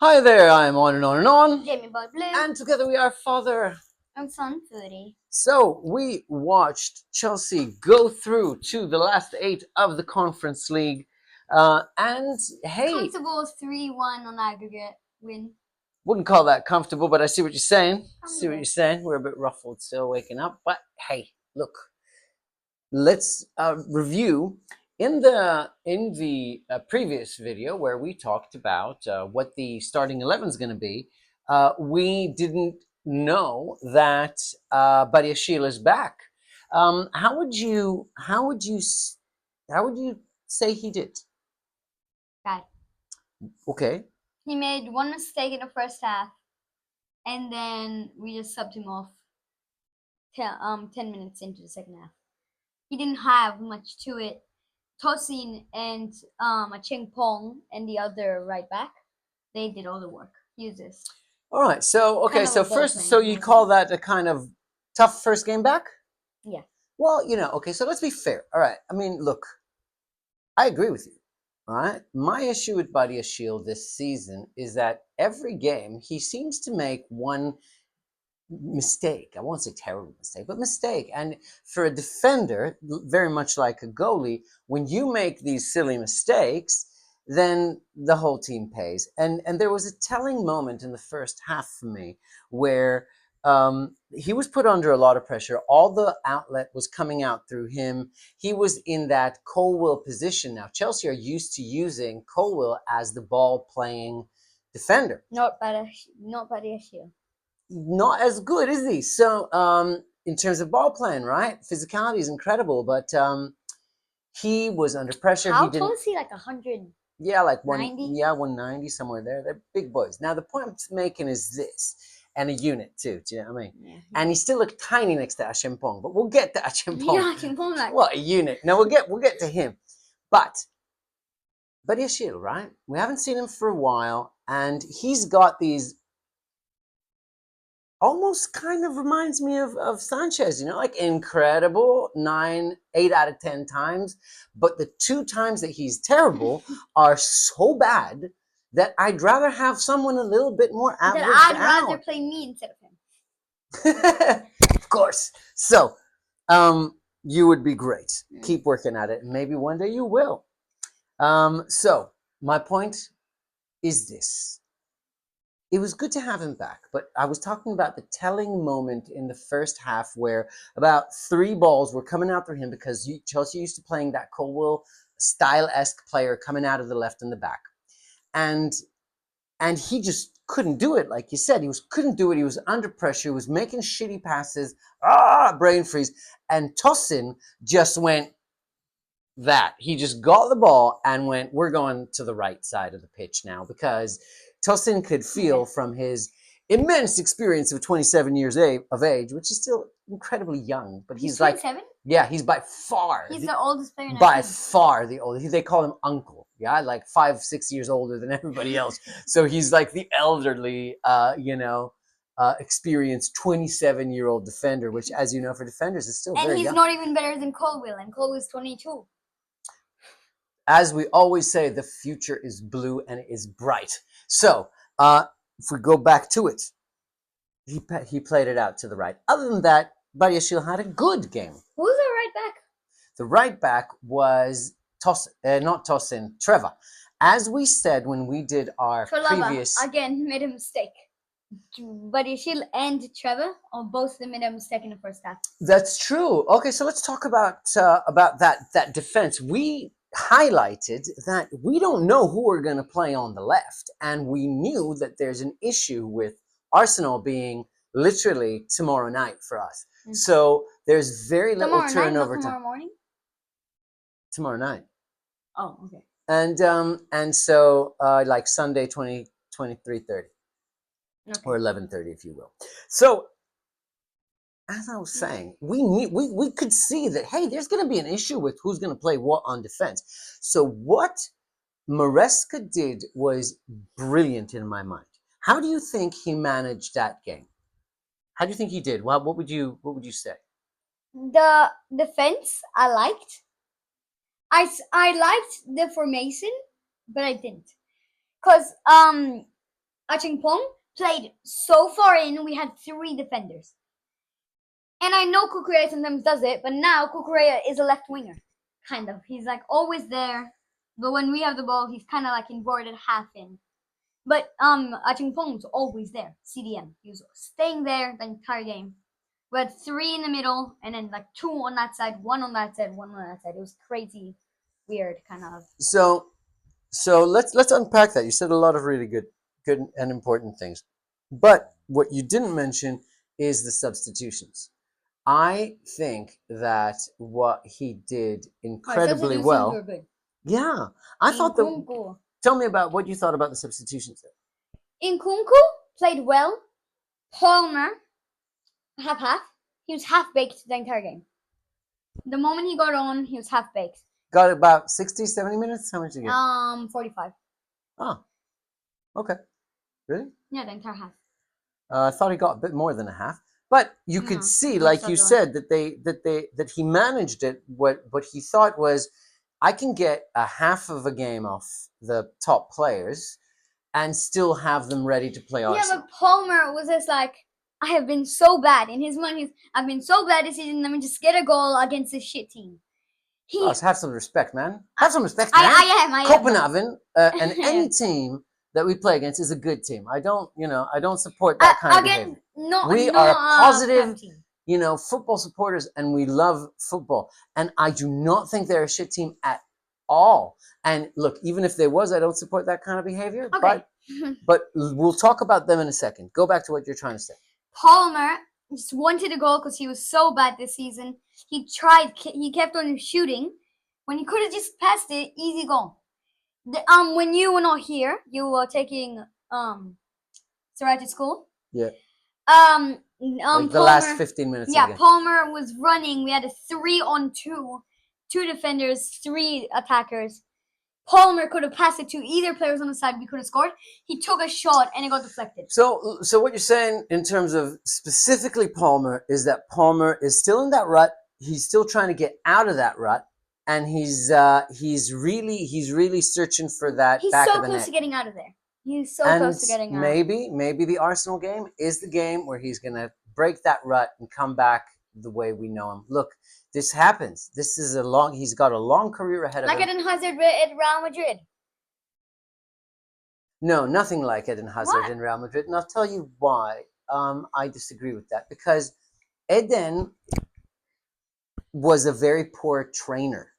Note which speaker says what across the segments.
Speaker 1: Hi there, I'm on and on and on.
Speaker 2: Jamie Boy Blue.
Speaker 1: And together we are father.
Speaker 2: And son Footie.
Speaker 1: So we watched Chelsea go through to the last 8 of the Conference League. And hey,
Speaker 2: Comfortable 3-1 on aggregate win.
Speaker 1: wouldn't call that comfortable, but I see what you're saying. See what you're saying. We're a bit ruffled still waking up. But hey, look, let's review in the previous video where we talked about what the starting 11 is going to be. We didn't know that Badiashile is back. How would you say he did?
Speaker 2: Bad.
Speaker 1: Okay.
Speaker 2: He made one mistake in the first half, and then we just subbed him off 10 minutes into the second half. He didn't have much to it. Tosin and a Cheng Pong and the other right back, they did all the work. He was just
Speaker 1: All right. So okay.
Speaker 2: kind of
Speaker 1: So
Speaker 2: a ball
Speaker 1: first,
Speaker 2: playing
Speaker 1: so you call that a kind of tough first game back?
Speaker 2: Yeah.
Speaker 1: Well, okay. So let's be fair. All right. I mean, look, I agree with you. All right. My issue with Badiashile this season is that every game he seems to make one mistake. I won't say terrible mistake, but mistake. And for a defender, very much like a goalie, when you make these silly mistakes, then the whole team pays. And there was a telling moment in the first half for me where he was put under a lot of pressure. All the outlet was coming out through him. He was in that Colwill position. Now, Chelsea are used to using Colwill as the ball playing defender.
Speaker 2: Not Badiashile.
Speaker 1: Not as good, is he? So, in terms of ball playing, right? Physicality is incredible, but he was under pressure.
Speaker 2: How
Speaker 1: He didn't.
Speaker 2: tall is he? Like 100?
Speaker 1: Yeah, like
Speaker 2: 90?
Speaker 1: 190 somewhere there. They're big boys. Now the point I'm making is this, and a unit too. Do you know what I mean?
Speaker 2: Yeah.
Speaker 1: And he still looked tiny next to Achimpong, but we'll get to Achimpong.
Speaker 2: Yeah, Chimpong like
Speaker 1: What a unit! No, we'll get to him, but Ishil, right? We haven't seen him for a while, and he's got these almost kind of reminds me of Sanchez, like incredible 8 out of 10 times. But the 2 times that he's terrible are so bad that I'd rather have someone a little bit more average
Speaker 2: that I'd rather play me instead of
Speaker 1: him. Of course. So, you would be great. Keep working at it, and maybe one day you will. So, my point is this. It was good to have him back, but I was talking about the telling moment in the first half where about 3 balls were coming out for him because Chelsea used to playing that Colwill style-esque player coming out of the left and the back. And he just couldn't do it, like you said. Couldn't do it. He was under pressure. He was making shitty passes. Brain freeze. And Tosin just went that. He just got the ball and went, we're going to the right side of the pitch now, because Tosin could feel from his immense experience of 27 years of age, which is still incredibly young, but he's like,
Speaker 2: 27?
Speaker 1: yeah, he's by far
Speaker 2: He's the oldest player in
Speaker 1: by
Speaker 2: our team.
Speaker 1: far the oldest. They call him uncle, yeah, like 5-6 years older than everybody else. So he's like the elderly, experienced 27-year-old defender, which, as you know, for defenders is still
Speaker 2: and
Speaker 1: very
Speaker 2: he's
Speaker 1: young.
Speaker 2: not even better than Colwill, and Colwill's 22.
Speaker 1: As we always say, the future is blue and it is bright. So, if we go back to it, he played it out to the right. Other than that, Badiashile had a good game.
Speaker 2: Who's the right back?
Speaker 1: The right back was not Tosin, Trevor. As we said when we did our previous...
Speaker 2: again, made a mistake. Badiashile and Trevor, or both of them made a mistake in the first half.
Speaker 1: That's true. Okay, so let's talk about that defense. We highlighted that we don't know who we're going to play on the left, and we knew that there's an issue with Arsenal being literally tomorrow night for us. Mm-hmm. So there's very little turnover.
Speaker 2: Tomorrow morning?
Speaker 1: Tomorrow night.
Speaker 2: Oh, okay.
Speaker 1: And so like Sunday 23:30. Okay. Or 11:30, if you will. So, as I was saying, we could see that, hey, there's going to be an issue with who's going to play what on defense. So what Maresca did was brilliant in my mind. How do you think he managed that game? How do you think he did? Well, what would you say?
Speaker 2: The defense I liked. I liked the formation, but I didn't, because Achimpong played so far in, we had 3 defenders. And I know Kukurea sometimes does it, but now Kukurea is a left winger. Kind of. He's like always there. But when we have the ball, he's kind of like inverted half in. But Achimpong was always there. CDM. He was staying there the entire game. We had 3 in the middle, and then like 2 on that side, 1 on that side, 1 on that side. It was crazy, weird, kind of.
Speaker 1: So let's unpack that. You said a lot of really good and important things, but what you didn't mention is the substitutions. I think that what he did incredibly well.
Speaker 2: Were good.
Speaker 1: Yeah, I thought that. Tell me about what you thought about the substitutions there.
Speaker 2: Nkunku played well. Palmer, half. He was half baked the entire game. The moment he got on, he was half baked.
Speaker 1: Got about 60, 70 minutes? How much did you get?
Speaker 2: 45.
Speaker 1: Oh, okay. Really?
Speaker 2: Yeah, the entire half.
Speaker 1: I thought he got a bit more than a half. But you could see, like you said, that he managed it. What he thought was, I can get a half of a game off the top players and still have them ready to play Arsenal.
Speaker 2: Yeah, but Palmer was just like, I have been so bad. In his mind, I've been so bad this season. Let me just get a goal against this shit team.
Speaker 1: Have some respect, man. Have some respect, man. I am. Copenhagen and any team that we play against is a good team. I don't support that kind of behavior. We are positive, football supporters, and we love football. And I do not think they're a shit team at all. And look, even if there was, I don't support that kind of behavior.
Speaker 2: Okay.
Speaker 1: But we'll talk about them in a second. Go back to what you're trying to say.
Speaker 2: Palmer just wanted a goal because he was so bad this season. He kept on shooting. When he could have just passed it, easy goal. When you were not here, you were taking Sarai to school.
Speaker 1: Yeah.
Speaker 2: Like
Speaker 1: the Palmer, last 15 minutes.
Speaker 2: Yeah, Palmer was running. We had a 3-on-2, 2 defenders, 3 attackers. Palmer could have passed it to either players on the side. We could have scored. He took a shot and it got deflected.
Speaker 1: So what you're saying in terms of specifically Palmer is that Palmer is still in that rut. He's still trying to get out of that rut, and he's really searching for that.
Speaker 2: He's
Speaker 1: back
Speaker 2: so
Speaker 1: of the
Speaker 2: close
Speaker 1: net.
Speaker 2: to getting out of there. He's so close to getting out.
Speaker 1: Maybe the Arsenal game is the game where he's gonna break that rut and come back the way we know him. Look, this happens. He's got a long career ahead of him.
Speaker 2: Like Eden Hazard at Real Madrid.
Speaker 1: No, nothing like Eden Hazard in Real Madrid. And I'll tell you why I disagree with that. Because Eden was a very poor trainer.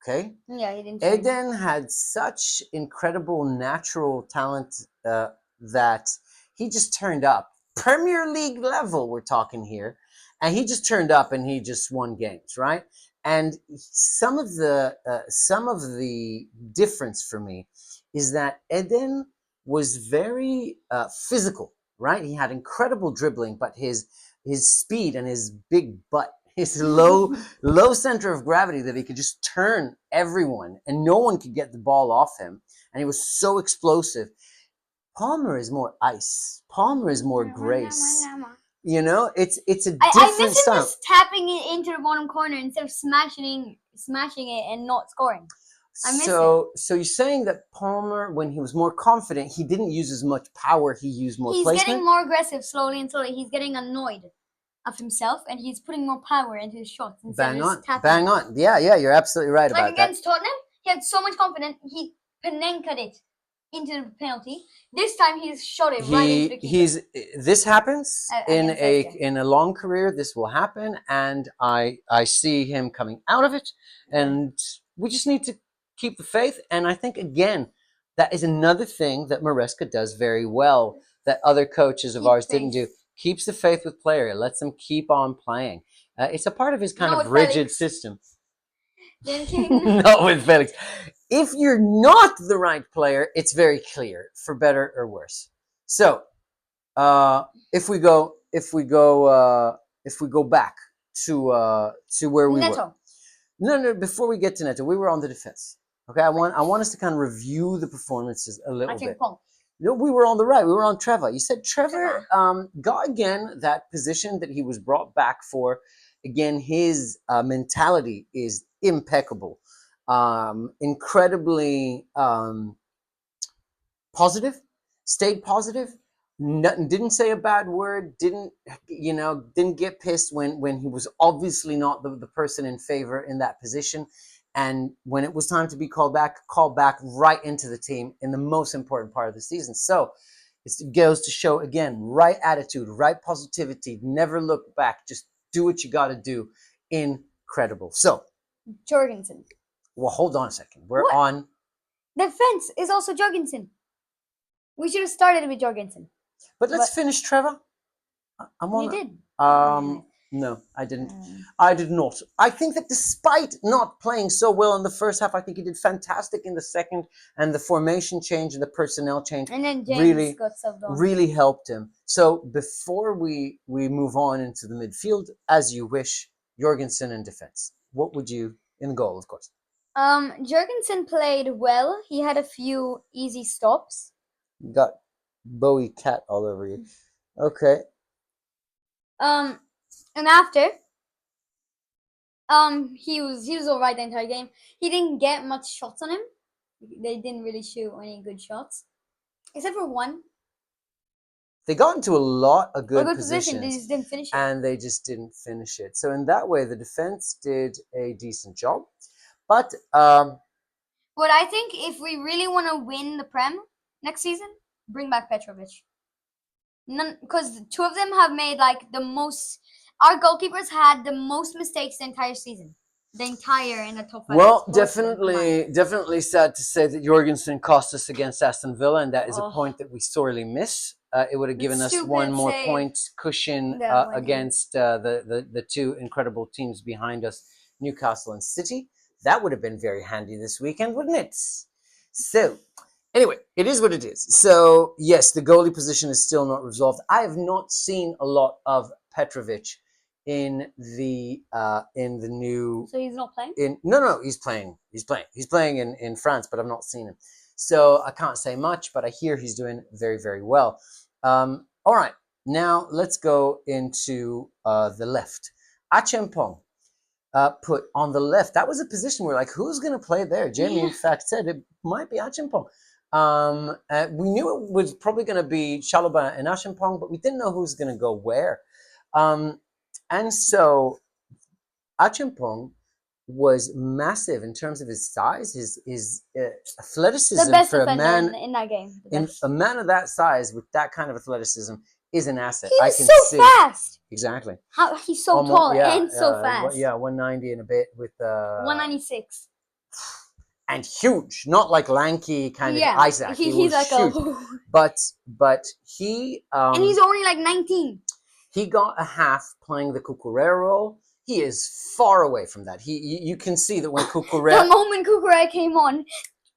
Speaker 1: Okay?
Speaker 2: Yeah, he didn't train.
Speaker 1: Eden had such incredible natural talent that he just turned up. Premier League level, we're talking here. And he just turned up and he just won games, right? And some of the difference for me is that Eden was very physical, right? He had incredible dribbling, but his speed and his big butt, his low center of gravity, that he could just turn everyone and no one could get the ball off him. And he was so explosive. Palmer is more ice. Palmer is more grace. It's a different
Speaker 2: I miss him
Speaker 1: style.
Speaker 2: just tapping it into the bottom corner instead of smashing it and not scoring. I miss it.
Speaker 1: So you're saying that Palmer, when he was more confident, he didn't use as much power. He used more placement?
Speaker 2: He's getting more aggressive slowly and slowly. He's getting annoyed of himself, and he's putting more power into his shots instead of just tapping.
Speaker 1: Bang on. Yeah, you're absolutely right about that.
Speaker 2: Like against Tottenham, he had so much confidence. He Panenka it into the penalty. This time he's shot it right into the keeper.
Speaker 1: This happens in a long career. This will happen, and I see him coming out of it, and we just need to keep the faith. And I think again, that is another thing that Maresca does very well that other coaches of ours didn't do. Keeps the faith with player, lets them keep on playing. It's a part of his kind of rigid system. Not with Felix. If you're not the right player, it's very clear, for better or worse. So, if we go back to where we were. No. Before we get to Neto, we were on the defense. Okay, I want us to kind of review the performances a little bit. No, we were on the right. We were on Trevor. You said Trevor got again that position that he was brought back for. Again, his mentality is impeccable, incredibly positive. stayed positive. Didn't say a bad word. Didn't get pissed when he was obviously not the person in favor in that position. And when it was time to be called back right into the team in the most important part of the season. So it goes to show again, right attitude, right positivity. Never look back. Just do what you got to do. Incredible. So,
Speaker 2: Jorgensen.
Speaker 1: well, hold on a second. We're
Speaker 2: What?
Speaker 1: on.
Speaker 2: Defense is also Jorgensen. We should have started with Jorgensen.
Speaker 1: But let's finish, Trevor.
Speaker 2: You did.
Speaker 1: No, I didn't. I did not. I think that despite not playing so well in the first half, I think he did fantastic in the second, and the formation change and the personnel change
Speaker 2: And then James got subbed on.
Speaker 1: really helped him. So before we move on into the midfield, as you wish, Jorgensen in defense. What would you in goal, of course?
Speaker 2: Jorgensen played well. He had a few easy stops.
Speaker 1: You got Bowie cat all over you. Okay.
Speaker 2: And after, he was alright the entire game. He didn't get much shots on him. They didn't really shoot any good shots, except for one.
Speaker 1: They got into a lot of good
Speaker 2: position. They just didn't finish it.
Speaker 1: And they just didn't finish it. So in that way, the defense did a decent job. But
Speaker 2: I think if we really want to win the Prem next season, bring back Petrovic. Because two of them have made like the most. Our goalkeepers had the most mistakes the entire season. The entire in the top 5.
Speaker 1: Well, definitely sad to say that Jorgensen cost us against Aston Villa, and that is a point that we sorely miss. It would have given us one more point cushion against the two incredible teams behind us, Newcastle and City. That would have been very handy this weekend, wouldn't it? So, anyway, it is what it is. So, yes, the goalie position is still not resolved. I have not seen a lot of Petrovic in the new.
Speaker 2: So he's not playing?
Speaker 1: No, he's playing. He's playing in France, but I've not seen him. So I can't say much, but I hear he's doing very, very well. All right, now let's go into the left. Achimpong put on the left. That was a position where like, who's going to play there? Jamie, in fact, said it might be Achimpong. We knew it was probably going to be Chalobah and Achimpong, but we didn't know who's going to go where. And so Achimpong was massive in terms of his size, his athleticism for a man
Speaker 2: in that game.
Speaker 1: A man of that size with that kind of athleticism is an asset.
Speaker 2: He's so fast.
Speaker 1: Exactly.
Speaker 2: He's so tall and so fast.
Speaker 1: 190 and a bit with
Speaker 2: 196.
Speaker 1: And huge, not like lanky kind of Isaac.
Speaker 2: He's like huge.
Speaker 1: But he
Speaker 2: and he's only like 19.
Speaker 1: He got a half playing the Cucurella role. He is far away from that. You can see that when Cucurella...
Speaker 2: The moment Cucurella came on,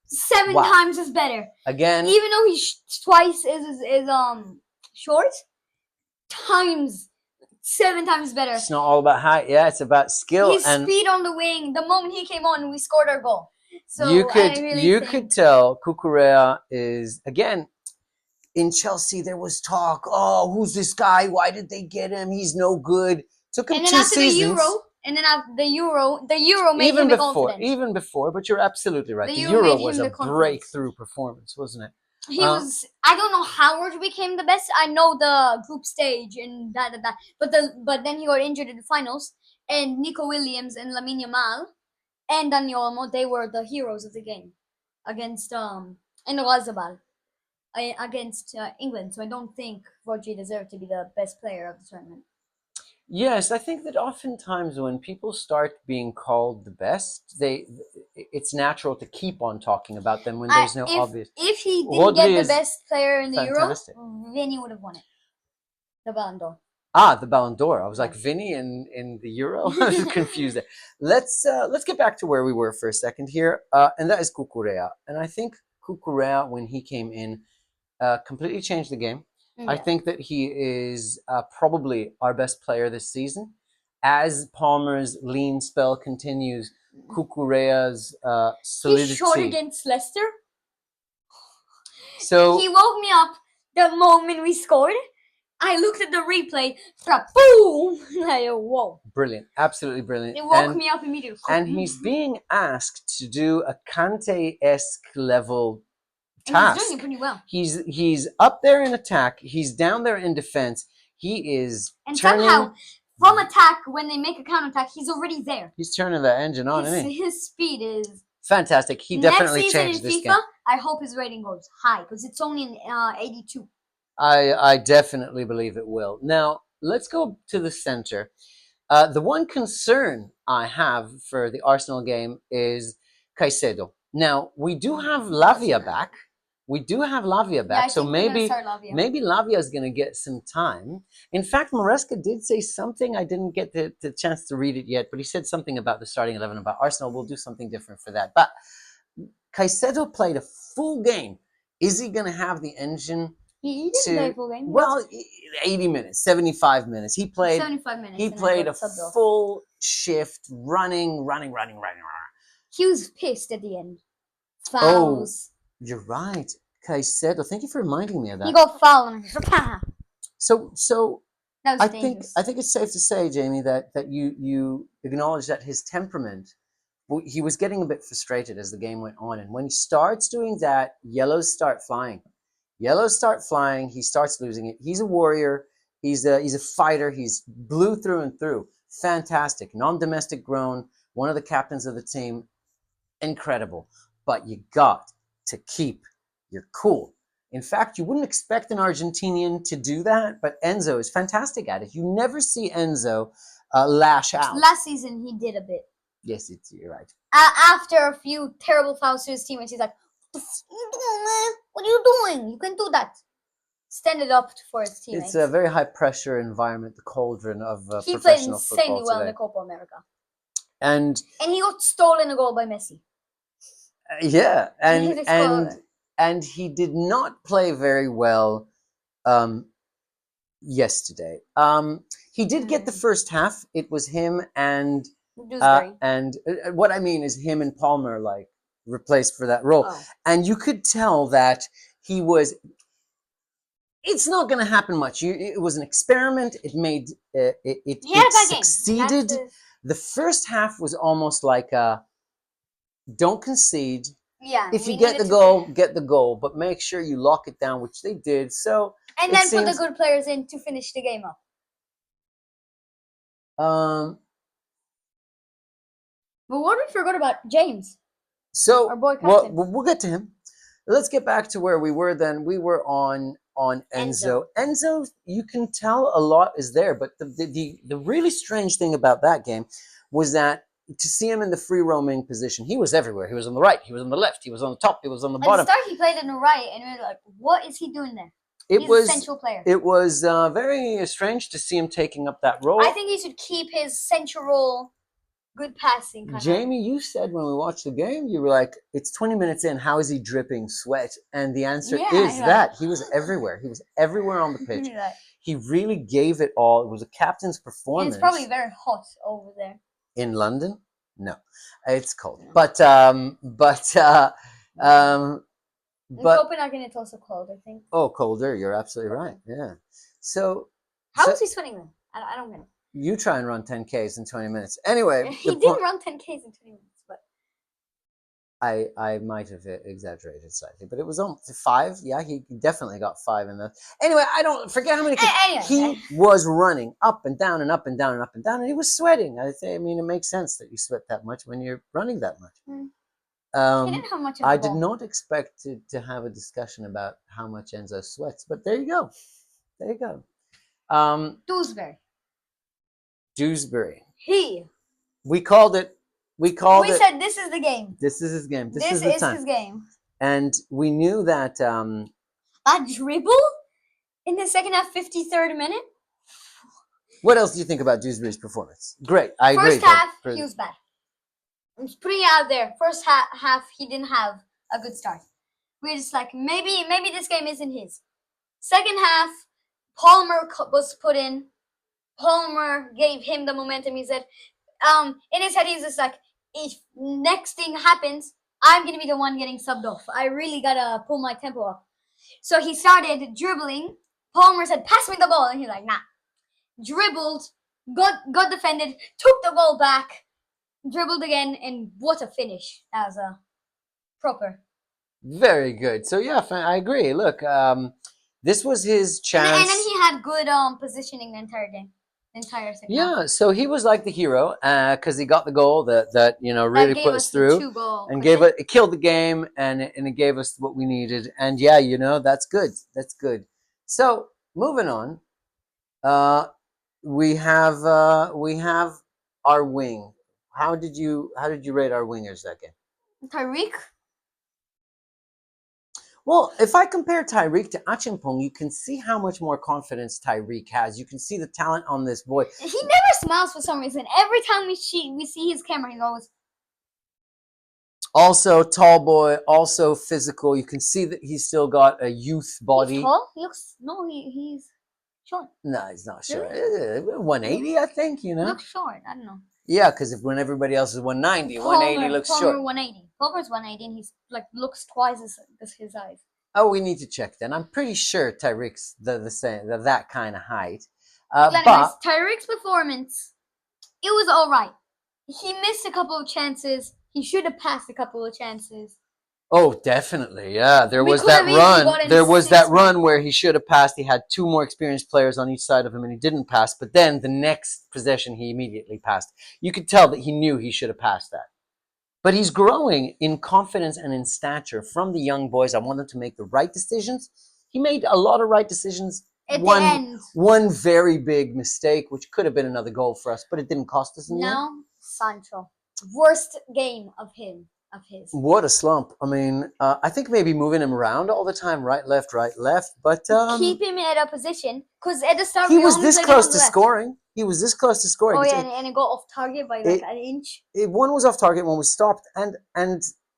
Speaker 2: 7 times is better.
Speaker 1: Again...
Speaker 2: Even though he's twice is short, 7 times better.
Speaker 1: It's not all about height. Yeah, it's about skill.
Speaker 2: His speed on the wing. The moment he came on, we scored our goal. So
Speaker 1: you could tell Cucurella is, again... In Chelsea, there was talk. Oh, who's this guy? Why did they get him? He's no good. Took him 2 seasons.
Speaker 2: After the Euro made him confident.
Speaker 1: Even before, but you're absolutely right. The Euro was a breakthrough performance, wasn't it?
Speaker 2: He was. I don't know how Roger became the best. I know the group stage and that. But then he got injured in the finals. And Nico Williams and Lamine Yamal and Dani Olmo, they were the heroes of the game against and Razabal. Against England, so I don't think Roger deserved to be the best player of the tournament.
Speaker 1: Yes, I think that oftentimes when people start being called the best, it's natural to keep on talking about them when there's no obvious.
Speaker 2: If he didn't get the best player in the Euro, Vinny would have won it. The Ballon d'Or.
Speaker 1: The Ballon d'Or. I was like, Vinny in the Euro? I was confused there. Let's get back to where we were for a second here, and that is Cucurella. And I think Cucurella, when he came in, completely changed the game. Yeah. I think that he is probably our best player this season. As Palmer's lean spell continues, Cucurella's solidity.
Speaker 2: He shot against Leicester.
Speaker 1: So
Speaker 2: he woke me up the moment we scored. I looked at the replay. Boom! Like, whoa!
Speaker 1: Brilliant, absolutely brilliant.
Speaker 2: It woke me up immediately.
Speaker 1: And he's being asked to do a Kante-esque level
Speaker 2: And he's
Speaker 1: task.
Speaker 2: doing it pretty well.
Speaker 1: He's up there in attack. He's down there in defense. He is
Speaker 2: And
Speaker 1: turning.
Speaker 2: somehow, from attack, when they make a counterattack, he's already there.
Speaker 1: He's turning the engine on, isn't he?
Speaker 2: His speed is
Speaker 1: Fantastic. He definitely
Speaker 2: next season
Speaker 1: changed
Speaker 2: in
Speaker 1: this
Speaker 2: FIFA,
Speaker 1: game.
Speaker 2: I hope his rating goes high because it's only in 82.
Speaker 1: I definitely believe it will. Now, let's go to the center. The one concern I have for the Arsenal game is Caicedo. Now, we do have Lavia back. We do have Lavia back, so maybe Lavia is going to get some time. In fact, Maresca did say something. I didn't get the chance to read it yet, but he said something about the starting 11, about Arsenal. We'll do something different for that. But Caicedo played a full game. Is he going to have the engine?
Speaker 2: He didn't play a full game.
Speaker 1: Well, 80 minutes, 75 minutes. He played
Speaker 2: 75 minutes.
Speaker 1: He played a full shift, running.
Speaker 2: He was pissed at the end.
Speaker 1: Fouls. Oh, you're right. Caicedo, thank you for reminding me of that.
Speaker 2: He got fouled.
Speaker 1: So
Speaker 2: that was dangerous.
Speaker 1: I think it's safe to say, Jamie, that you acknowledge that his temperament, he was getting a bit frustrated as the game went on. And when he starts doing that, yellows start flying. He starts losing it. He's a warrior. He's a fighter. He's blue through and through. Fantastic. Non-domestic grown. One of the captains of the team. Incredible. But you got to keep your cool. In fact, you wouldn't expect an Argentinian to do that, but Enzo is fantastic at it. You never see Enzo lash out.
Speaker 2: Last season, he did a bit.
Speaker 1: Yes, you're right.
Speaker 2: After a few terrible fouls to his teammates, he's like, "What are you doing, man? What are you doing? You can do that." Stand it up for his teammates.
Speaker 1: It's a very high-pressure environment, the cauldron of professional football.
Speaker 2: He played insanely well in the Copa America.
Speaker 1: And
Speaker 2: he got stolen a goal by Messi.
Speaker 1: Yeah, and he did not play very well yesterday. He did get the first half. It was him and what I mean is him and Palmer like replaced for that role. Oh. And you could tell that he was. It's not going to happen much. It was an experiment. It made it succeeded. The first half was almost like don't concede.
Speaker 2: Yeah.
Speaker 1: If you get the goal, get the goal, but make sure you lock it down, which they did. So
Speaker 2: and then put the good players in to finish the game up. But what we forgot about James.
Speaker 1: So
Speaker 2: our boy captain.
Speaker 1: We'll get to him. Let's get back to where we were then. We were on Enzo. Enzo, you can tell a lot is there, but the really strange thing about that game was that to see him in the free roaming position, he was everywhere. He was on the right, he was on the left, he was on the top, he was on the bottom.
Speaker 2: At the start, he played on the right, and we were like, what is he doing there? He's a central player.
Speaker 1: It was very strange to see him taking up that role.
Speaker 2: I think he should keep his central role. Good passing.
Speaker 1: Jamie, you said when we watched the game, you were like, it's 20 minutes in, how is he dripping sweat? And the answer is that he was everywhere. He was everywhere on the pitch. He really gave it all. It was a captain's performance.
Speaker 2: And it's probably very hot over there.
Speaker 1: In London? No. It's cold. But
Speaker 2: in Copenhagen, it's also cold, I think.
Speaker 1: Oh, colder. You're absolutely right. Yeah. So.
Speaker 2: How is he sweating then? I don't get it.
Speaker 1: You try and run 10Ks in 20 minutes. Anyway.
Speaker 2: He did run 10Ks in 20 minutes, but.
Speaker 1: I might have exaggerated slightly, but it was on 5. Yeah, he definitely got 5 in the. Anyway, I don't forget how many. He was running up and down and up and down and up and down, and he was sweating. I mean, it makes sense that you sweat that much when you're running that much.
Speaker 2: He didn't have much of
Speaker 1: I did not expect to have a discussion about how much Enzo sweats, but there you go. There you go. Dewsbury. We called it. We
Speaker 2: said this is the game.
Speaker 1: This is his game. This is
Speaker 2: his game.
Speaker 1: And we knew that
Speaker 2: a dribble in the second half, 53rd minute.
Speaker 1: What else do you think about Dewsbury's performance? Great. I agree.
Speaker 2: First half, he was bad. I'm just putting it out there. First half, he didn't have a good start. We were just like, maybe this game isn't his. Second half, Palmer was put in. Palmer gave him the momentum. He said, in his head, he's just like, if next thing happens, I'm going to be the one getting subbed off. I really got to pull my tempo up. So he started dribbling. Palmer said, pass me the ball. And he's like, nah. Dribbled, got defended, took the ball back, dribbled again, and what a finish. That was a proper
Speaker 1: Very good. So yeah, I agree. Look, this was his
Speaker 2: And then
Speaker 1: chance.
Speaker 2: he had good positioning the entire game, the entire second half.
Speaker 1: Yeah, so he was like the hero because he got the goal that really
Speaker 2: That
Speaker 1: put
Speaker 2: gave
Speaker 1: us
Speaker 2: us the
Speaker 1: through
Speaker 2: 2-goal
Speaker 1: and
Speaker 2: cushion.
Speaker 1: it killed the game and it gave us what we needed. And yeah, that's good. That's good. So moving on, uh, we have our wing. How did you rate our wingers that game?
Speaker 2: Tyreek,
Speaker 1: Well, if I compare Tyreek to Achimpong, you can see how much more confidence Tyreek has. You can see the talent on this boy.
Speaker 2: he never smiles for some reason. Every time we see his camera, he always.
Speaker 1: Also tall boy, also physical. You can see that he's still got a youth
Speaker 2: He's
Speaker 1: body.
Speaker 2: tall. He looks no. He's short.
Speaker 1: No, he's not short.
Speaker 2: Really?
Speaker 1: 180, I think.
Speaker 2: He looks short. I don't know.
Speaker 1: Yeah, because when everybody else is 190, 180 looks
Speaker 2: Palmer
Speaker 1: short.
Speaker 2: 180. Palmer's 180, and he's like looks twice as his size.
Speaker 1: Oh, we need to check then. I'm pretty sure Tyreek's the same, that kind of height.
Speaker 2: But anyways,
Speaker 1: But
Speaker 2: Tyreek's performance, it was all right. He missed a couple of chances. He should have passed a couple of chances.
Speaker 1: oh, definitely, yeah. There
Speaker 2: We
Speaker 1: was
Speaker 2: could
Speaker 1: that
Speaker 2: have easily
Speaker 1: run.
Speaker 2: gotten
Speaker 1: There was
Speaker 2: 6
Speaker 1: that
Speaker 2: more.
Speaker 1: run where he should have passed. He had two more experienced players on each side of him, and he didn't pass. But then the next possession, he immediately passed. You could tell that he knew he should have passed that. But he's growing in confidence and in stature from the young boys. I want them to make the right decisions. He made a lot of right decisions.
Speaker 2: At the end.
Speaker 1: One very big mistake, which could have been another goal for us, but it didn't cost us in the end.
Speaker 2: Now, Sancho. Worst game of his.
Speaker 1: What a slump. I mean, I think maybe moving him around all the time, right, left, but
Speaker 2: Keep him at a position, because at the start
Speaker 1: he
Speaker 2: we
Speaker 1: was
Speaker 2: only
Speaker 1: this
Speaker 2: played him
Speaker 1: close
Speaker 2: on
Speaker 1: to
Speaker 2: the left.
Speaker 1: scoring. He was this close to scoring.
Speaker 2: Oh yeah, and it got off target by like an inch.
Speaker 1: One was off target, one was stopped, and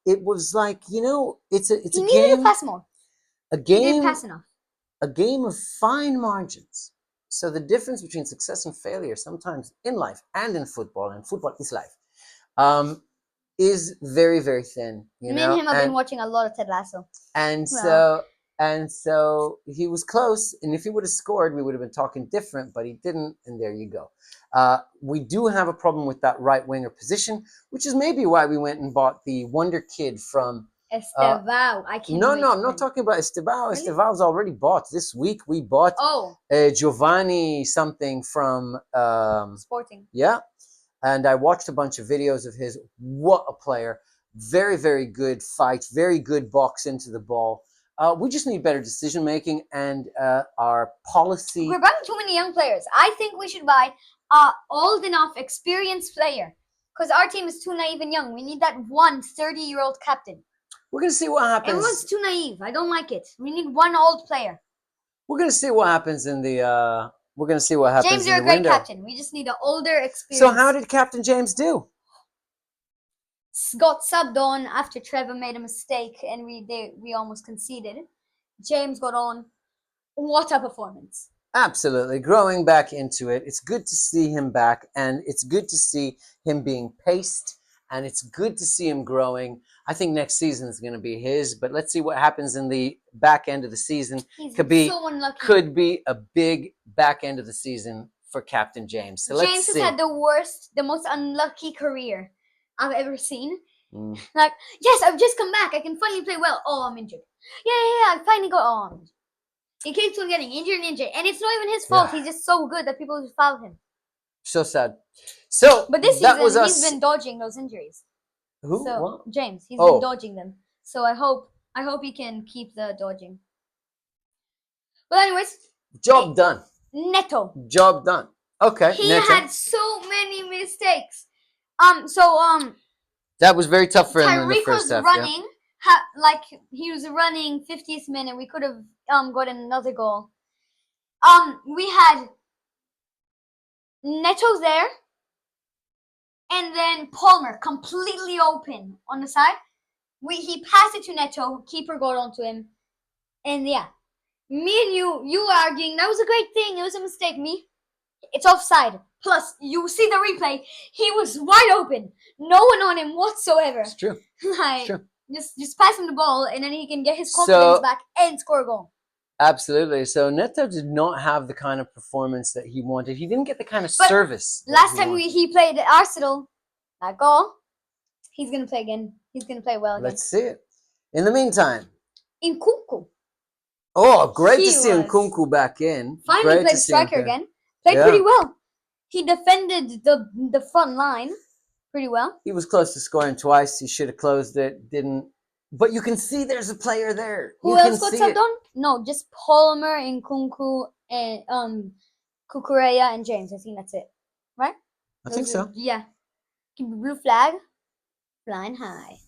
Speaker 1: it was like, it's a
Speaker 2: He needed
Speaker 1: game.
Speaker 2: to pass more.
Speaker 1: A
Speaker 2: He
Speaker 1: game.
Speaker 2: didn't pass enough.
Speaker 1: A game of fine margins. So the difference between success and failure, sometimes in life and in football, and football is life, is very, very thin.
Speaker 2: Me and him have been watching a lot of Ted Lasso.
Speaker 1: And so he was close, and if he would have scored, we would have been talking different, but he didn't, and there you go. We do have a problem with that right winger position, which is maybe why we went and bought the wonder kid from
Speaker 2: Estevao. I can't.
Speaker 1: No, I'm not talking about Estevao.
Speaker 2: Really?
Speaker 1: Estevao's already bought. This week we bought Giovanni something from
Speaker 2: Sporting.
Speaker 1: Yeah, and I watched a bunch of videos of his. What a player! Very, very good fight. Very good box into the ball. We just need better decision making and our policy.
Speaker 2: We're buying too many young players. I think we should buy old enough, experienced player, because our team is too naive and young. We need that 30-year-old captain.
Speaker 1: We're going to see what happens.
Speaker 2: Everyone's too naive. I don't like it. We need one old player.
Speaker 1: We're going to see what happens in the. We're going to see what happens.
Speaker 2: James, you're a great captain. We just need an older, experienced.
Speaker 1: So how did Captain James do?
Speaker 2: Got subbed on after Trevor made a mistake and we almost conceded. James got on. What a performance.
Speaker 1: Absolutely. Growing back into it. It's good to see him back, and it's good to see him being paced, and it's good to see him growing. I think next season is going to be his, but let's see what happens in the back end of the season.
Speaker 2: He's
Speaker 1: could be
Speaker 2: so unlucky.
Speaker 1: Could be a big back end of the season for Captain James. So
Speaker 2: James has had the most unlucky career I've ever seen. Like, yes, I've just come back. I can finally play well. Oh, I'm injured. Yeah, I finally got on. He keeps on getting injured and injured. And it's not even his fault. He's just so good that people just foul him.
Speaker 1: So sad. So,
Speaker 2: but this season, he's been dodging those injuries.
Speaker 1: Who?
Speaker 2: So,
Speaker 1: what?
Speaker 2: James. He's been dodging them. So I hope he can keep the dodging. But anyways.
Speaker 1: Job done.
Speaker 2: Neto.
Speaker 1: Job done. Okay,
Speaker 2: He
Speaker 1: Neto.
Speaker 2: had so many mistakes.
Speaker 1: That was very tough for him in the
Speaker 2: Tyreek
Speaker 1: first
Speaker 2: was
Speaker 1: half.
Speaker 2: Running, he was running 50th minute. We could have gotten another goal. We had Neto there, and then Palmer completely open on the side. He passed it to Neto. Keeper got onto him, and yeah, me and you were arguing. That was a great thing. It was a mistake. It's offside. Plus, you see the replay. He was wide open. No one on him whatsoever.
Speaker 1: It's true.
Speaker 2: Like, it's true. Just pass him the ball, and then he can get his confidence back and score a goal.
Speaker 1: Absolutely. So Neto did not have the kind of performance that he wanted. He didn't get the kind of service.
Speaker 2: Last time he played at Arsenal, that goal, he's gonna play again. He's gonna play well again.
Speaker 1: Let's see it. In the meantime,
Speaker 2: Nkunku
Speaker 1: oh, great
Speaker 2: He
Speaker 1: to see
Speaker 2: was-
Speaker 1: Nkunku back in.
Speaker 2: finally
Speaker 1: Great
Speaker 2: played
Speaker 1: to see
Speaker 2: striker
Speaker 1: him back.
Speaker 2: again. Played
Speaker 1: Yeah.
Speaker 2: pretty well. He defended the front line pretty well.
Speaker 1: He was close to scoring twice. He should have closed it. Didn't. But you can see there's a player there.
Speaker 2: Who
Speaker 1: you
Speaker 2: else
Speaker 1: can
Speaker 2: got
Speaker 1: see
Speaker 2: subbed
Speaker 1: it.
Speaker 2: on? No, just Polymer, Nkunku, and Kukureya and James. I think that's it. Right?
Speaker 1: I think
Speaker 2: Those are-
Speaker 1: so.
Speaker 2: Yeah. Keep the blue flag flying high.